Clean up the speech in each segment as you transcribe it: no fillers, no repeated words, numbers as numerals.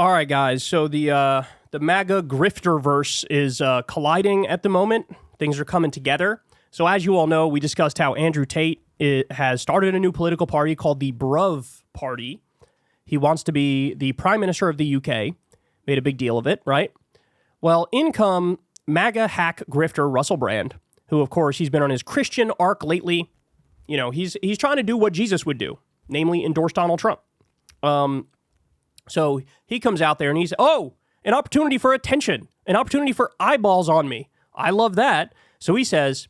All right, guys. So the MAGA grifter verse is colliding at the moment. Things are coming together. So as you all know, we discussed how Andrew Tate has started a new political party called the Bruv Party. He wants to be the Prime Minister of the UK. Made a big deal of it, right? Well, in come MAGA hack grifter Russell Brand, who, of course, he's been on his Christian arc lately. You know, he's trying to do what Jesus would do, namely endorse Donald Trump. So he comes out there and he's, an opportunity for attention, an opportunity for eyeballs on me. I love that. So he says,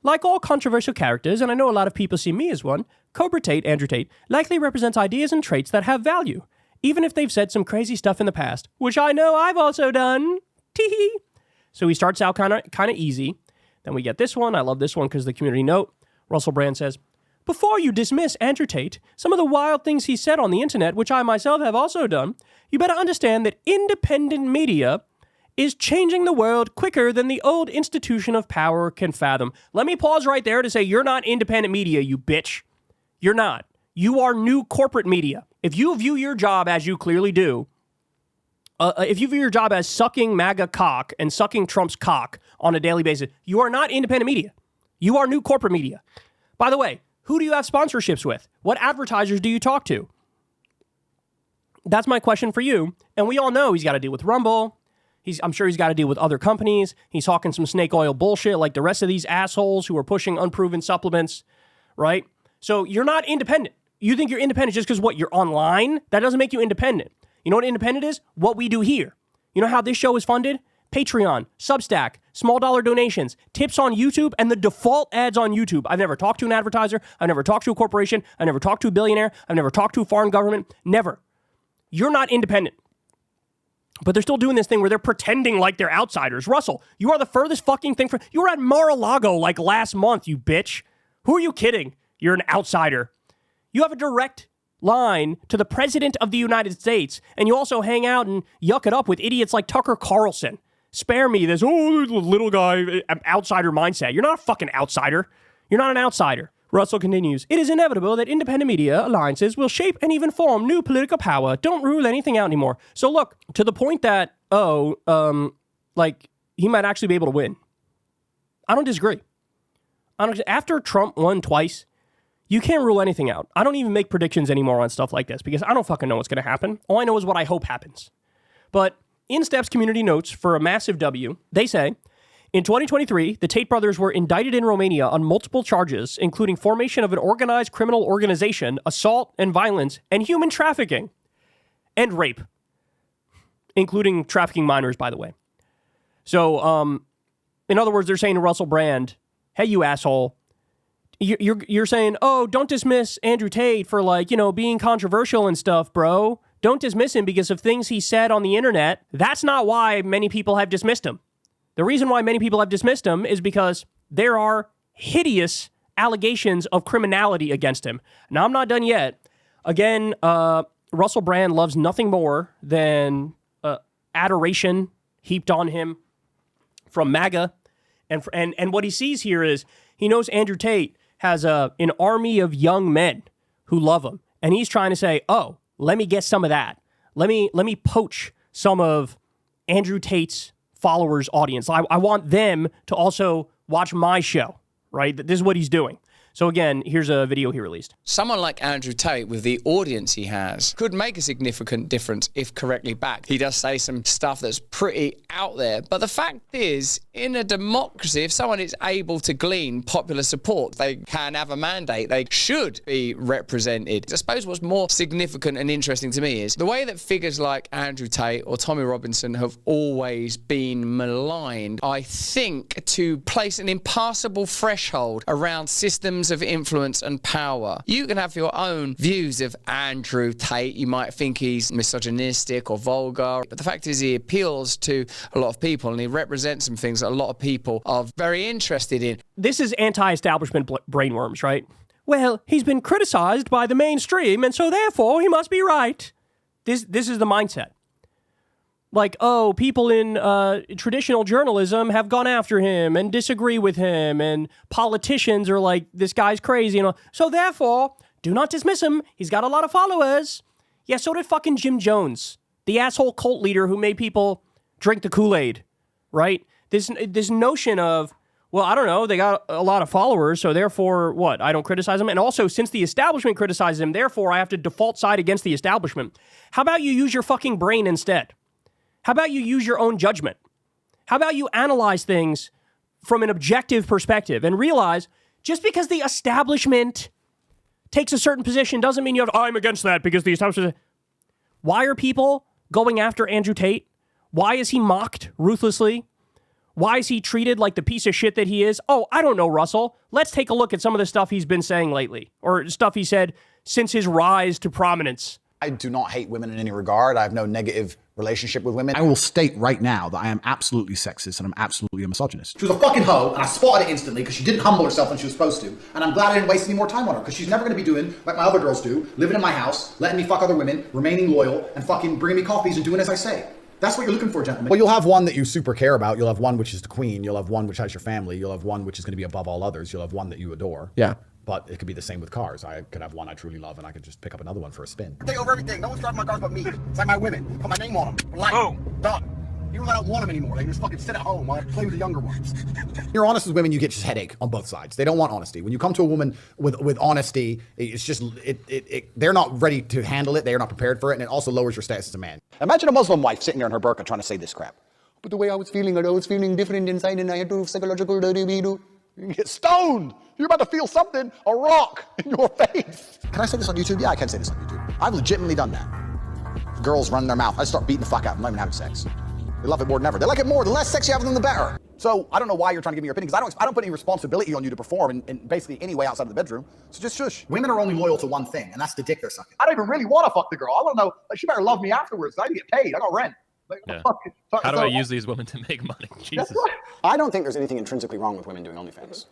like all controversial characters, and I know a lot of people see me as one, Cobra Tate, Andrew Tate, likely represents ideas and traits that have value, even if they've said some crazy stuff in the past, which I know I've also done. Tee-hee. So he starts out kind of easy. Then we get this one. I love this one because the community note. Russell Brand says, before you dismiss Andrew Tate, some of the wild things he said on the internet, which I myself have also done, you better understand that independent media is changing the world quicker than the old institution of power can fathom. Let me pause right there to say you're not independent media, you bitch. You're not. You are new corporate media. If you view your job as you clearly do, if you view your job as sucking MAGA cock and sucking Trump's cock on a daily basis, you are not independent media. You are new corporate media. By the way, who do you have sponsorships with? What advertisers do you talk to? That's my question for you. And we all know he's got to deal with Rumble. I'm sure he's got to deal with other companies. He's talking some snake oil bullshit like the rest of these assholes who are pushing unproven supplements, right? So you're not independent. You think you're independent just because what? You're online? That doesn't make you independent. You know what independent is? What we do here. You know how this show is funded? Patreon, Substack, small dollar donations, tips on YouTube, and the default ads on YouTube. I've never talked to an advertiser. I've never talked to a corporation. I've never talked to a billionaire. I've never talked to a foreign government. Never. You're not independent. But they're still doing this thing where they're pretending like they're outsiders. Russell, you are the furthest fucking thing from... You were at Mar-a-Lago like last month, you bitch. Who are you kidding? You're an outsider. You have a direct line to the President of the United States, and you also hang out and yuck it up with idiots like Tucker Carlson. Spare me this, little guy, outsider mindset. You're not a fucking outsider. You're not an outsider. Russell continues, it is inevitable that independent media alliances will shape and even form new political power. Don't rule anything out anymore. So look, to the point that, he might actually be able to win. I don't disagree. After Trump won twice, you can't rule anything out. I don't even make predictions anymore on stuff like this because I don't fucking know what's going to happen. All I know is what I hope happens. But in steps community notes for a massive W, they say, in 2023, the Tate brothers were indicted in Romania on multiple charges, including formation of an organized criminal organization, assault and violence, and human trafficking, and rape, including trafficking minors, by the way. So, in other words, they're saying to Russell Brand, hey, you asshole, you're saying, don't dismiss Andrew Tate for, being controversial and stuff, bro. Don't dismiss him because of things he said on the internet. That's not why many people have dismissed him. The reason why many people have dismissed him is because there are hideous allegations of criminality against him. Now, I'm not done yet. Again, Russell Brand loves nothing more than adoration heaped on him from MAGA. And what he sees here is he knows Andrew Tate has an army of young men who love him. And he's trying to say, let me get some of that. Let me poach some of Andrew Tate's followers' audience. I want them to also watch my show, right? This is what he's doing. So again, here's a video he released. Someone like Andrew Tate, with the audience he has, could make a significant difference if correctly backed. He does say some stuff that's pretty out there. But the fact is, in a democracy, if someone is able to glean popular support, they can have a mandate. They should be represented. I suppose what's more significant and interesting to me is the way that figures like Andrew Tate or Tommy Robinson have always been maligned, I think, to place an impassable threshold around systems of influence and power. You can have your own views of Andrew Tate. You might think he's misogynistic or vulgar, but the fact is he appeals to a lot of people and he represents some things that a lot of people are very interested in. This is anti-establishment brainworms, right? Well, he's been criticized by the mainstream and so therefore he must be right. This is the mindset. Like, people in traditional journalism have gone after him and disagree with him, and politicians are like, this guy's crazy, So therefore, do not dismiss him. He's got a lot of followers. Yeah, so did fucking Jim Jones. The asshole cult leader who made people drink the Kool-Aid, right? This notion of, well, I don't know, they got a lot of followers, so therefore, what? I don't criticize them. And also, since the establishment criticizes them, therefore I have to default side against the establishment. How about you use your fucking brain instead? How about you use your own judgment? How about you analyze things from an objective perspective and realize just because the establishment takes a certain position doesn't mean you have, I'm against that because the establishment. Why are people going after Andrew Tate? Why is he mocked ruthlessly? Why is he treated like the piece of shit that he is? Oh, I don't know, Russell. Let's take a look at some of the stuff he's been saying lately, or stuff he said since his rise to prominence. I do not hate women in any regard. I have no negative relationship with women. I will state right now that I am absolutely sexist and I'm absolutely a misogynist. She was a fucking hoe, and I spotted it instantly because she didn't humble herself when she was supposed to. And I'm glad I didn't waste any more time on her, because she's never going to be doing like my other girls do, living in my house, letting me fuck other women, remaining loyal, and fucking bringing me coffees and doing as I say. That's what you're looking for, gentlemen. Well, you'll have one that you super care about. You'll have one which is the queen. You'll have one which has your family. You'll have one which is going to be above all others. You'll have one that you adore. Yeah. But it could be the same with cars. I could have one I truly love, and I could just pick up another one for a spin. Take over everything. No one's driving my cars but me. It's like my women. Put my name on them. Like, boom. Done. Even when I don't want them anymore, they can just fucking sit at home while I play with the younger ones. You're honest with women, you get just headache on both sides. They don't want honesty. When you come to a woman with honesty, it's just, they're not ready to handle it. They're not prepared for it, and it also lowers your status as a man. Imagine a Muslim wife sitting there in her burqa trying to say this crap. But the way I was feeling different inside, and I had to psychological you get stoned. You're about to feel something, a rock in your face. Can I say this on YouTube? Yeah, I can say this on YouTube. I've legitimately done that. Girls run their mouth. I start beating the fuck out. I'm not even having sex. They love it more than ever. They like it more. The less sex you have with them, the better. So I don't know why you're trying to give me your opinion, because I don't put any responsibility on you to perform in basically any way outside of the bedroom. So just shush. Women are only loyal to one thing, and that's the dick they're sucking. I don't even really want to fuck the girl. I want to know, like, she better love me afterwards. I need to get paid. I got rent. Like, yeah. How do I use these women to make money? Jesus. I don't think there's anything intrinsically wrong with women doing OnlyFans,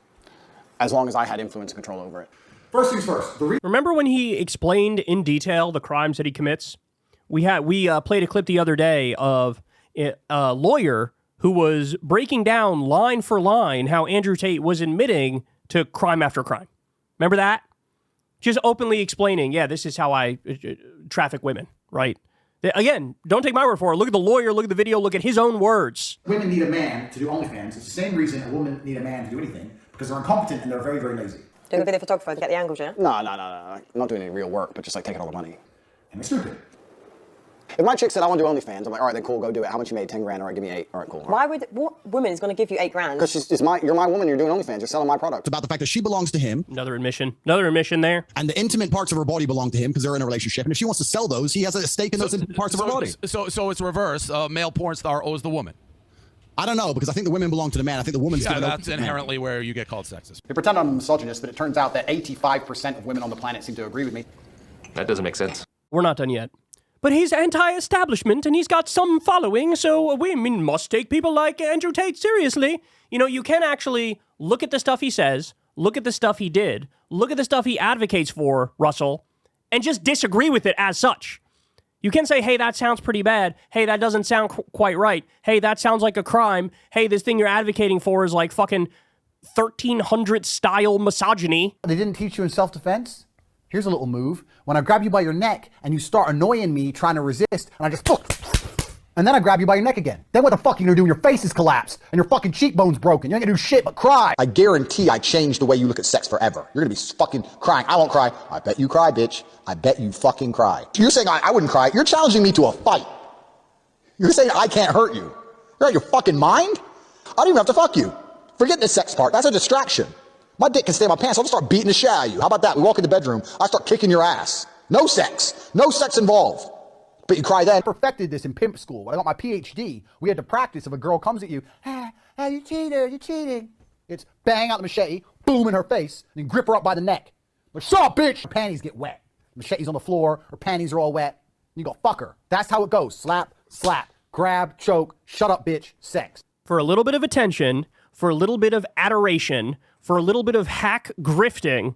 as long as I had influence and control over it. First things first. Remember when he explained in detail the crimes that he commits? We played a clip the other day of a lawyer who was breaking down line for line how Andrew Tate was admitting to crime after crime. Remember that? Just openly explaining, yeah, this is how I traffic women, right? Again, don't take my word for it. Look at the lawyer, look at the video, look at his own words. Women need a man to do OnlyFans. It's the same reason a woman need a man to do anything, because they're incompetent and they're very, very lazy. Doing a video photographer to get the angles, yeah? No. I'm not doing any real work, but just like taking all the money. And they're stupid. If my chick said, I want to do OnlyFans, I'm like, all right, then cool, go do it. How much you made? 10 grand. All right, give me 8. All right, cool. Why would, what woman is going to give you 8 grand? Because you're my woman, you're doing OnlyFans, you're selling my product. It's about the fact that she belongs to him. Another admission there. And the intimate parts of her body belong to him because they're in a relationship. And if she wants to sell those, he has a stake in those intimate parts of her body. So it's reverse. Male porn star owes the woman. I don't know, because I think the women belong to the man. I think the woman's given that's inherently where you get called sexist. You pretend I'm a misogynist, but it turns out that 85% of women on the planet seem to agree with me. That doesn't make sense. We're not done yet. But he's anti-establishment and he's got some following, so women must take people like Andrew Tate seriously. You know, you can actually look at the stuff he says, look at the stuff he did, look at the stuff he advocates for, Russell, and just disagree with it as such. You can say, hey, that sounds pretty bad. Hey, that doesn't sound quite right. Hey, that sounds like a crime. Hey, this thing you're advocating for is like fucking 1300 style misogyny. They didn't teach you in self-defense? Here's a little move. When I grab you by your neck and you start annoying me trying to resist, and I just and then I grab you by your neck again. Then what the fuck are you gonna do when your face is collapsed and your fucking cheekbone's broken? You ain't gonna do shit but cry. I guarantee I changed the way you look at sex forever. You're gonna be fucking crying. I won't cry. I bet you cry, bitch. I bet you fucking cry. You're saying I wouldn't cry. You're challenging me to a fight. You're saying I can't hurt you. You're out of your fucking mind? I don't even have to fuck you. Forget the sex part. That's a distraction. My dick can stay in my pants. I'll just start beating the shit out of you. How about that? We walk in the bedroom. I start kicking your ass. No sex. No sex involved. But you cry then. I perfected this in pimp school. When I got my PhD, we had to practice if a girl comes at you, you cheated, you cheating. It's bang out the machete, boom in her face, and then grip her up by the neck. Like, shut up, bitch! Her panties get wet. Machete's on the floor, her panties are all wet. You go, fuck her. That's how it goes. Slap, slap, grab, choke, shut up, bitch, sex. For a little bit of attention, for a little bit of adoration, for a little bit of hack grifting,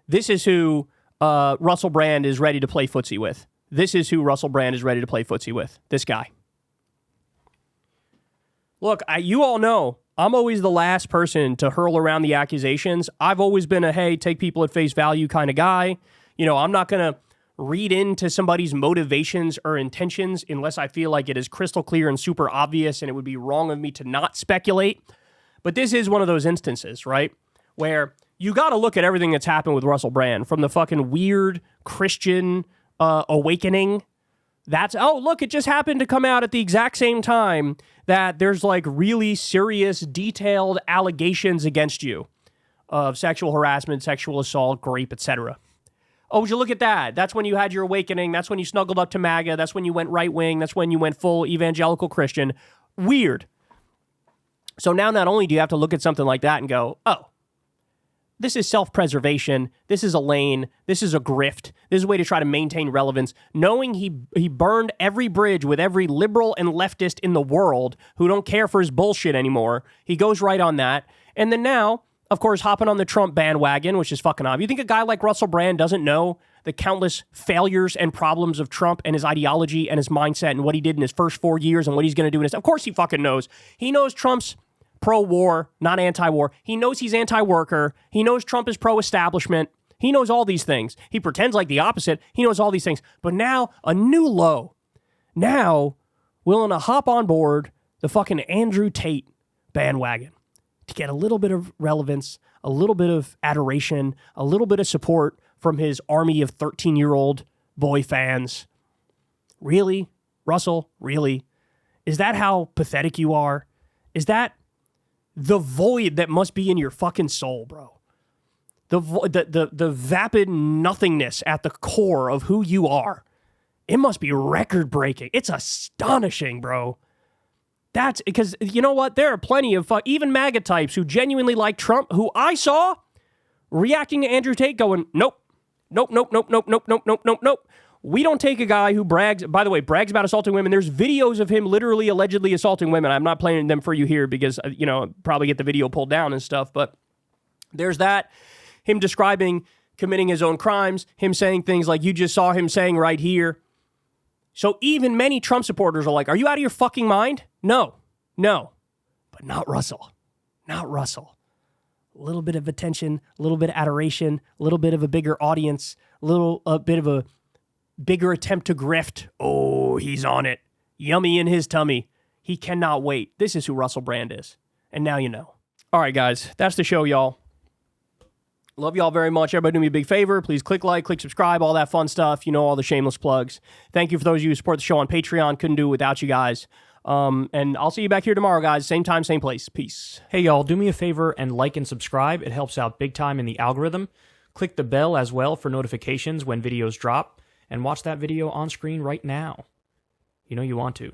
this is who Russell Brand is ready to play footsie with. This is who Russell Brand is ready to play footsie with. This guy. Look, you all know I'm always the last person to hurl around the accusations. I've always been a, hey, take people at face value kind of guy. You know, I'm not going to read into somebody's motivations or intentions unless I feel like it is crystal clear and super obvious, and it would be wrong of me to not speculate. But this is one of those instances, right, where you got to look at everything that's happened with Russell Brand, from the fucking weird Christian awakening. That's, oh, look, it just happened to come out at the exact same time that there's like really serious, detailed allegations against you of sexual harassment, sexual assault, rape, etc. Oh, would you look at that? That's when you had your awakening. That's when you snuggled up to MAGA. That's when you went right wing. That's when you went full evangelical Christian. Weird. So now not only do you have to look at something like that and go, oh, this is self-preservation. This is a lane. This is a grift. This is a way to try to maintain relevance. Knowing he burned every bridge with every liberal and leftist in the world who don't care for his bullshit anymore. He goes right on that. And then now, of course, hopping on the Trump bandwagon, which is fucking obvious. You think a guy like Russell Brand doesn't know the countless failures and problems of Trump and his ideology and his mindset and what he did in his first 4 years and what he's going to do in his... Of course he fucking knows. He knows Trump's pro-war, not anti-war. He knows he's anti-worker. He knows Trump is pro-establishment. He knows all these things. He pretends like the opposite. He knows all these things. But now, a new low. Now, willing to hop on board the fucking Andrew Tate bandwagon to get a little bit of relevance, a little bit of adoration, a little bit of support from his army of 13-year-old boy fans. Really? Russell, really? Is that how pathetic you are? Is that the void that must be in your fucking soul, bro? The vapid nothingness at the core of who you are. It must be record-breaking. It's astonishing, bro. That's because, you know what? There are plenty of even MAGA types who genuinely like Trump, who I saw reacting to Andrew Tate going, nope, nope, nope, nope, nope, nope, nope, nope, nope, nope. We don't take a guy who brags, by the way, brags about assaulting women. There's videos of him literally allegedly assaulting women. I'm not playing them for you here because, you know, probably get the video pulled down and stuff. But there's that. Him describing committing his own crimes. Him saying things like you just saw him saying right here. So even many Trump supporters are like, are you out of your fucking mind? No. But not Russell. Not Russell. A little bit of attention, a little bit of adoration, a little bit of a bigger audience, a bit of a bigger attempt to grift. Oh, he's on it. Yummy in his tummy. He cannot wait. This is who Russell Brand is. And now you know. All right, guys. That's the show, y'all. Love y'all very much. Everybody do me a big favor. Please click like, click subscribe, all that fun stuff. You know, all the shameless plugs. Thank you for those of you who support the show on Patreon. Couldn't do it without you guys. And I'll see you back here tomorrow, guys. Same time, same place. Peace. Hey, y'all. Do me a favor and like and subscribe. It helps out big time in the algorithm. Click the bell as well for notifications when videos drop. And watch that video on screen right now. You know you want to.